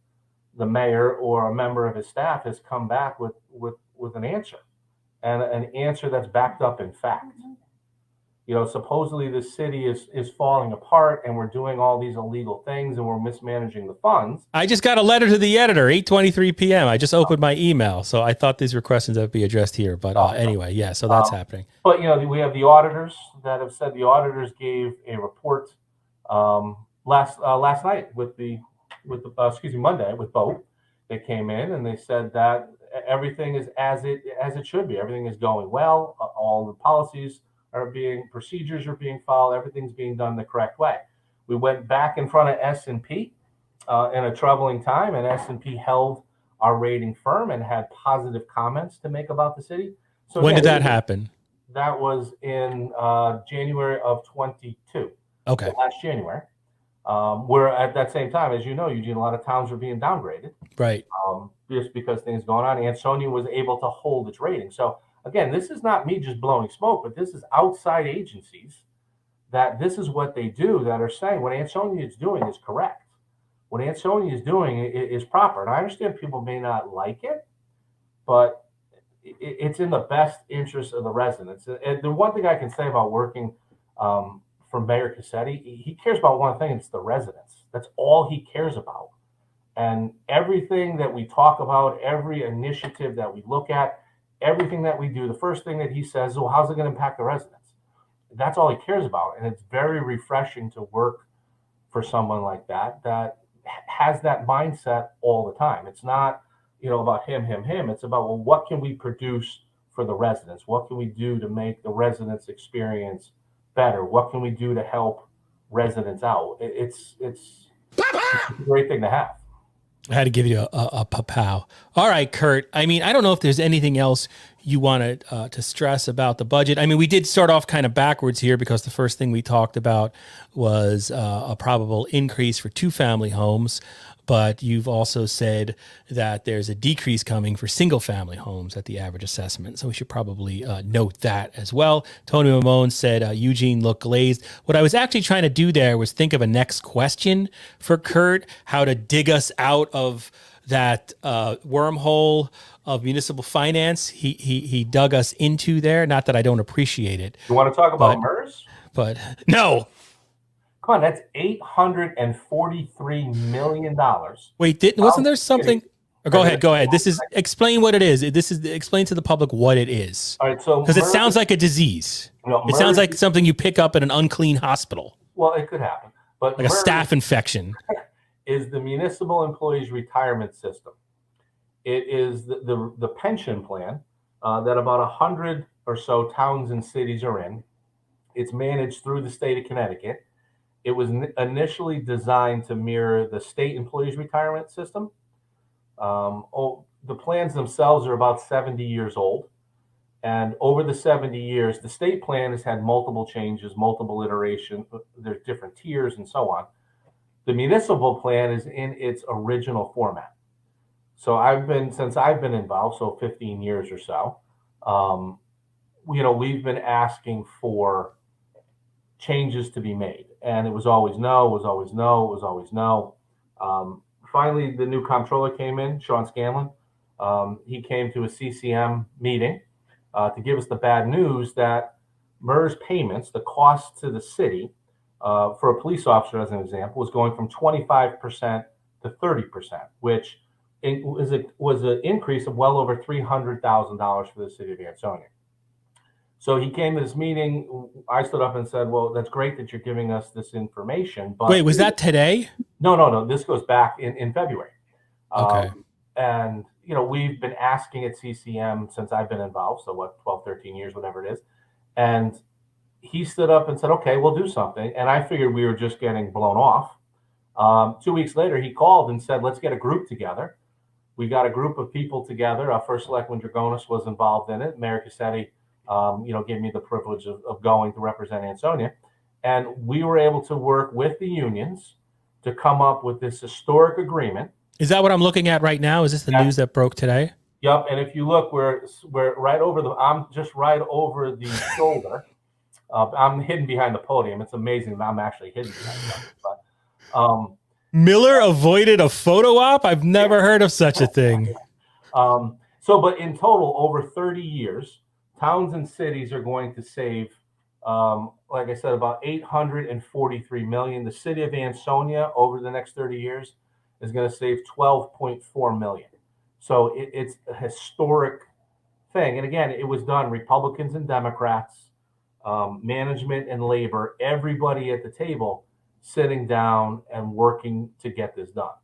Speaker 2: the mayor or a member of his staff has come back with an answer, and an answer that's backed up in fact. Supposedly the city is falling apart and we're doing all these illegal things and we're mismanaging the funds.
Speaker 1: I just got a letter to the editor, 8:23 p.m. I just opened my email, so I thought these were questions that would be addressed here. But anyway, yeah, so that's happening.
Speaker 2: But we have the auditors that have said the auditors gave a report last night with the Monday with Boat. They came in and they said that everything is as it should be. Everything is going well. All the policies procedures are being followed. Everything's being done the correct way. We went back in front of S&P in a troubling time, and S&P held our rating firm and had positive comments to make about the city. So
Speaker 1: when did that happen?
Speaker 2: That was in January of 22.
Speaker 1: Okay.
Speaker 2: So last January. Where at that same time, as you know, Eugene, a lot of towns were being downgraded.
Speaker 1: Right.
Speaker 2: Just because things going on. Ansonia was able to hold its rating. So again, this is not me just blowing smoke, but this is outside agencies that this is what they do that are saying what Ansonia is doing is correct. What Ansonia is doing is proper. And I understand people may not like it, but it's in the best interest of the residents. And the one thing I can say about working for Mayor Cassetti, he cares about one thing, it's the residents. That's all he cares about. And everything that we talk about, every initiative that we look at, everything that we do, the first thing that he says is, well, how's it going to impact the residents? That's all he cares about. And it's very refreshing to work for someone like that has that mindset all the time. It's not, about him. It's about, well, what can we produce for the residents? What can we do to make the residents' experience better? What can we do to help residents out? It's a great thing to have.
Speaker 1: I had to give you a pow. All right, Kurt. I mean, I don't know if there's anything else you wanted to stress about the budget. I mean, we did start off kind of backwards here because the first thing we talked about was a probable increase for two-family homes. But you've also said that there's a decrease coming for single-family homes at the average assessment. So we should probably note that as well. Tony Mamone said Eugene looked glazed. What I was actually trying to do there was think of a next question for Kurt, how to dig us out of that wormhole of municipal finance. He dug us into there. Not that I don't appreciate it.
Speaker 2: You want to talk about MERS?
Speaker 1: But no.
Speaker 2: Come on, that's $843 million.
Speaker 1: Wait, wasn't there something? Go ahead. This is explain what it is. Explain to the public what it is.
Speaker 2: All right, so
Speaker 1: because it sounds like a disease. It sounds like something you pick up at an unclean hospital.
Speaker 2: Well, it could happen, but
Speaker 1: like a staph infection.
Speaker 2: Is the municipal employees retirement system. It is the pension plan that about 100 or so towns and cities are in. It's managed through the state of Connecticut. It was initially designed to mirror the state employees retirement system. The plans themselves are about 70 years old. And over the 70 years, the state plan has had multiple changes, multiple iterations. There's different tiers and so on. The municipal plan is in its original format. So since I've been involved, so 15 years or so, we've been asking for changes to be made. And it was always no, it was always no, it was always no. Finally, the new comptroller came in, Sean Scanlon, He came to a CCM meeting to give us the bad news that MERS payments, the cost to the city for a police officer, as an example, was going from 25% to 30%, which was an increase of well over $300,000 for the city of Ansonia. So he came to this meeting. I stood up and said, well, that's great that you're giving us this information. But
Speaker 1: wait, was that today?
Speaker 2: No. This goes back in February.
Speaker 1: Okay.
Speaker 2: And, we've been asking at CCM since I've been involved. So 12, 13 years, whatever it is. And he stood up and said, okay, we'll do something. And I figured we were just getting blown off. 2 weeks later, he called and said, let's get a group together. We got a group of people together. Our first selectman, Dragonis, was involved in it. Mayor Cassetti, gave me the privilege of going to represent Ansonia. And we were able to work with the unions to come up with this historic agreement.
Speaker 1: Is that what I'm looking at right now? Is this the news that broke today?
Speaker 2: Yep. And if you look, we're right over I'm just right over the shoulder. I'm hidden behind the podium. It's amazing that I'm actually hidden behind something. But
Speaker 1: Miller avoided a photo op? I've never heard of such a thing.
Speaker 2: But in total, over 30 years, towns and cities are going to save, like I said, about $843 million. The city of Ansonia, over the next 30 years, is going to save $12.4 million. So it's a historic thing. And again, it was done Republicans and Democrats, management and labor, everybody at the table sitting down and working to get this done.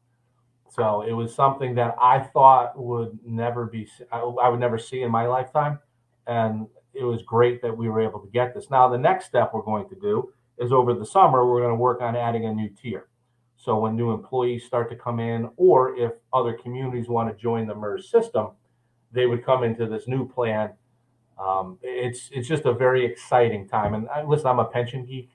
Speaker 2: So it was something that I thought would never be, I would never see in my lifetime. And it was great that we were able to get this. Now, the next step we're going to do is over the summer, we're going to work on adding a new tier. So when new employees start to come in, or if other communities want to join the MERS system, they would come into this new plan. It's just a very exciting time. And listen, I'm a pension geek.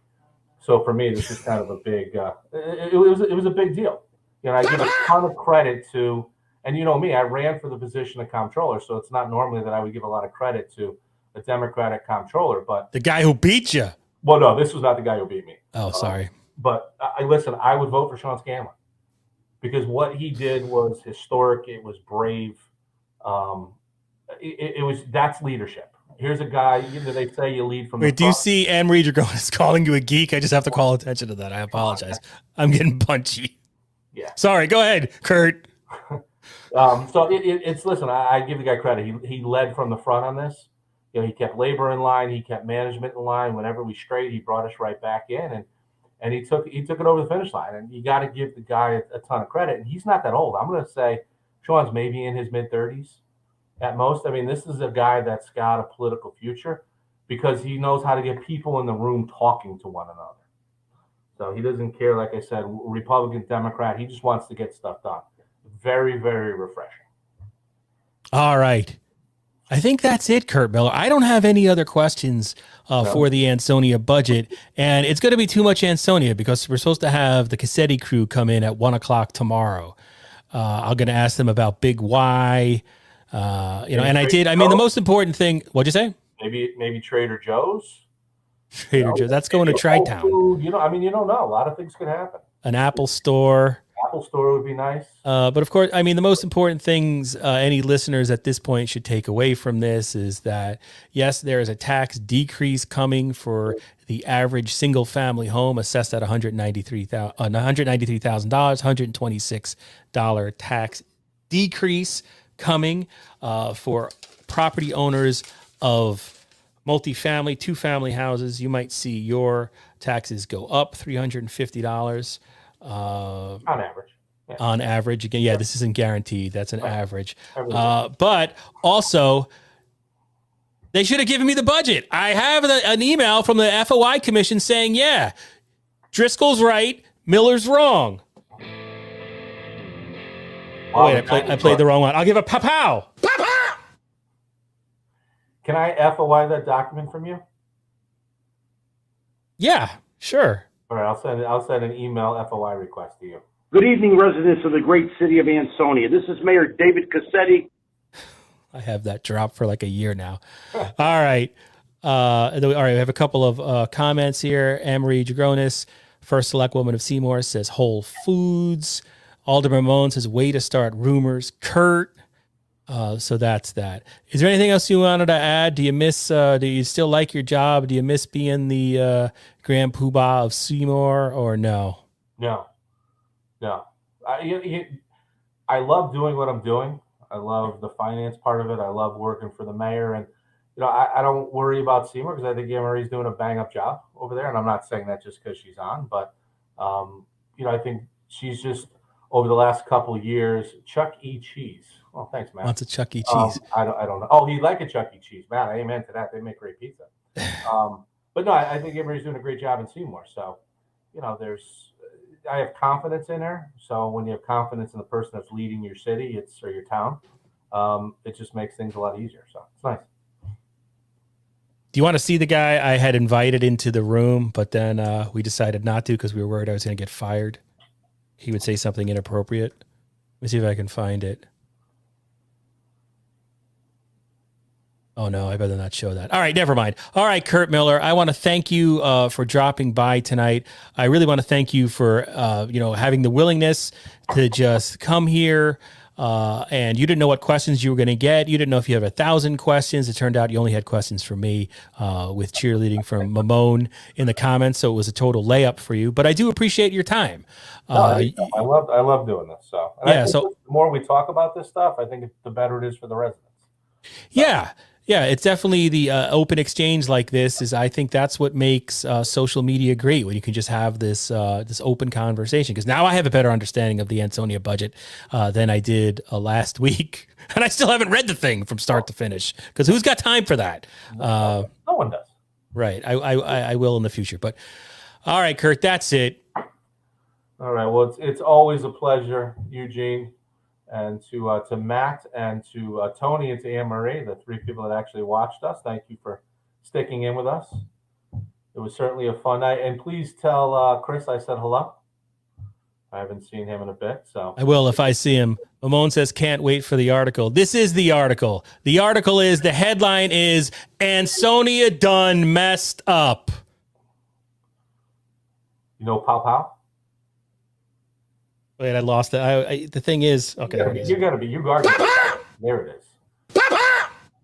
Speaker 2: So for me, this is kind of a big, it was a big deal. I give a ton of credit to, and me, I ran for the position of comptroller. So it's not normally that I would give a lot of credit to a Democratic comptroller, but
Speaker 1: the guy who beat you.
Speaker 2: Well, no, this was not the guy who beat me.
Speaker 1: Oh, sorry.
Speaker 2: But listen, I would vote for Sean Scanlon because what he did was historic. It was brave. That's leadership. Here's a guy, they say you lead from the front.
Speaker 1: Do you see Anne-Marie Dragonis calling you a geek? I just have to call attention to that. I apologize. I'm getting punchy.
Speaker 2: Yeah.
Speaker 1: Sorry. Go ahead, Kurt.
Speaker 2: So it's listen, I give the guy credit. He led from the front on this. He kept labor in line. He kept management in line. Whenever we strayed, he brought us right back in. And he took it over the finish line. And you got to give the guy a ton of credit. And he's not that old. I'm going to say Sean's maybe in his mid-30s at most. I mean, this is a guy that's got a political future because he knows how to get people in the room talking to one another. So he doesn't care, like I said, Republican, Democrat. He just wants to get stuff done. Very, very refreshing.
Speaker 1: All right. I think that's it, Kurt Miller. I don't have any other questions for the Ansonia budget. And it's going to be too much Ansonia because we're supposed to have the Cassetti crew come in at 1:00 tomorrow. I'm going to ask them about Big Y. And I did. I mean, the most important thing, what'd you say?
Speaker 2: Maybe Trader Joe's.
Speaker 1: Trader Joe's. That's going to Tri-Town.
Speaker 2: You don't know. A lot of things could happen.
Speaker 1: An Apple store.
Speaker 2: Apple store would be nice.
Speaker 1: But of course, I mean, the most important things any listeners at this point should take away from this is that, yes, there is a tax decrease coming for the average single family home assessed at $193,000, $126 tax decrease coming for property owners of multifamily, two-family houses. You might see your taxes go up $350
Speaker 2: on average.
Speaker 1: Yeah. On average, again, this isn't guaranteed. That's an average. But also, they should have given me the budget. I have an email from the FOI commission saying, yeah, Driscoll's right, Miller's wrong. Oh, wait, I played the wrong one. I'll give a pow-pow. Pow-pow!
Speaker 2: Can I FOI that document from you?
Speaker 1: Yeah, sure.
Speaker 2: All right, I'll send an email FOI request to you.
Speaker 3: Good evening, residents of the great city of Ansonia. This is Mayor David Cassetti.
Speaker 1: I have that drop for like a year now. All right. All right, we have a couple of comments here. Anne-Marie Dragonis, first select woman of Seymour, says Whole Foods. Alderman Ramon says way to start rumors. Kurt. So that's that. Is there anything else you wanted to add? Do you miss? Do you still like your job? Do you miss being the Grand Poobah of Seymour, or no?
Speaker 2: No, no. I love doing what I'm doing. I love the finance part of it. I love working for the mayor, and I don't worry about Seymour because I think Anne Marie's doing a bang up job over there. And I'm not saying that just because she's on, but I think she's just over the last couple of years. Chuck E. Cheese. Oh, thanks, man.
Speaker 1: Wants a Chuck E. Cheese.
Speaker 2: I don't know. Oh, he'd like a Chuck E. Cheese, man. Amen to that. They make great pizza. But no, I think Anne Marie's doing a great job in Seymour. So, I have confidence in her. So when you have confidence in the person that's leading your city, or your town, it just makes things a lot easier. So it's nice.
Speaker 1: Do you want to see the guy I had invited into the room, but then we decided not to because we were worried I was going to get fired? He would say something inappropriate. Let me see if I can find it. Oh, no, I better not show that. All right, never mind. All right, Kurt Miller, I want to thank you for dropping by tonight. I really want to thank you for, having the willingness to just come here. And you didn't know what questions you were going to get. You didn't know if you have 1,000 questions. It turned out you only had questions for me with cheerleading from Mamone in the comments. So it was a total layup for you. But I do appreciate your time.
Speaker 2: I love doing this. So the more we talk about this stuff, I think the better it is for the residents. So.
Speaker 1: Yeah, it's definitely the open exchange like this is. I think that's what makes social media great, when you can just have this open conversation. Because now I have a better understanding of the Ansonia budget than I did last week, and I still haven't read the thing from start to finish. Because who's got time for that?
Speaker 2: No one does.
Speaker 1: Right. I will in the future. But all right, Kurt, that's it.
Speaker 2: All right. Well, it's always a pleasure, Eugene. And to Matt and to Tony and to Anne Marie, the three people that actually watched us, thank you for sticking in with us. It was certainly a fun night. And please tell Chris I said hello. I haven't seen him in a bit, so
Speaker 1: I will if I see him. Mamone says, can't wait for the article. This is the article. The article is, the headline is, Ansonia done messed up.
Speaker 2: Pow pow?
Speaker 1: Wait, I lost it. The thing is, okay.
Speaker 2: You got there it is.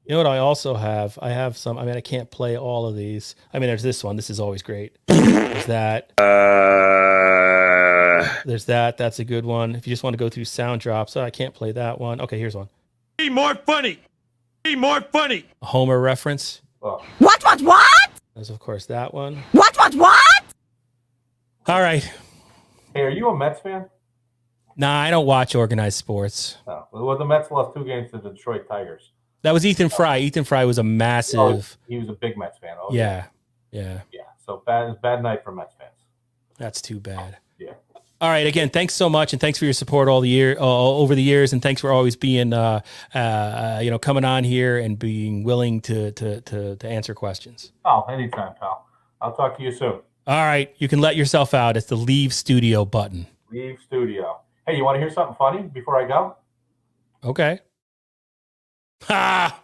Speaker 1: You know what I also have? I have some, I can't play all of these. There's this one. This is always great. There's that. There's that. That's a good one. If you just want to go through sound drops, I can't play that one. Okay, here's one.
Speaker 4: Be more funny. Be more funny.
Speaker 1: A Homer reference.
Speaker 2: Oh.
Speaker 5: What?
Speaker 1: There's, of course, that one.
Speaker 5: What?
Speaker 1: All right.
Speaker 2: Hey, are you a Mets fan?
Speaker 1: Nah, I don't watch organized sports.
Speaker 2: No. Well, the Mets lost 2 games to the Detroit Tigers.
Speaker 1: That was Ethan Fry. Ethan Fry was a massive.
Speaker 2: He was a big Mets fan. Oh,
Speaker 1: yeah.
Speaker 2: So bad night for Mets fans.
Speaker 1: That's too bad.
Speaker 2: Yeah.
Speaker 1: All right. Again, thanks so much, and thanks for your support over the years, and thanks for always being, coming on here and being willing to answer questions.
Speaker 2: Oh, anytime, pal. I'll talk to you soon.
Speaker 1: All right. You can let yourself out. It's the leave studio button.
Speaker 2: Leave studio. Hey, you want to hear something funny before I go?
Speaker 1: Okay. Ha!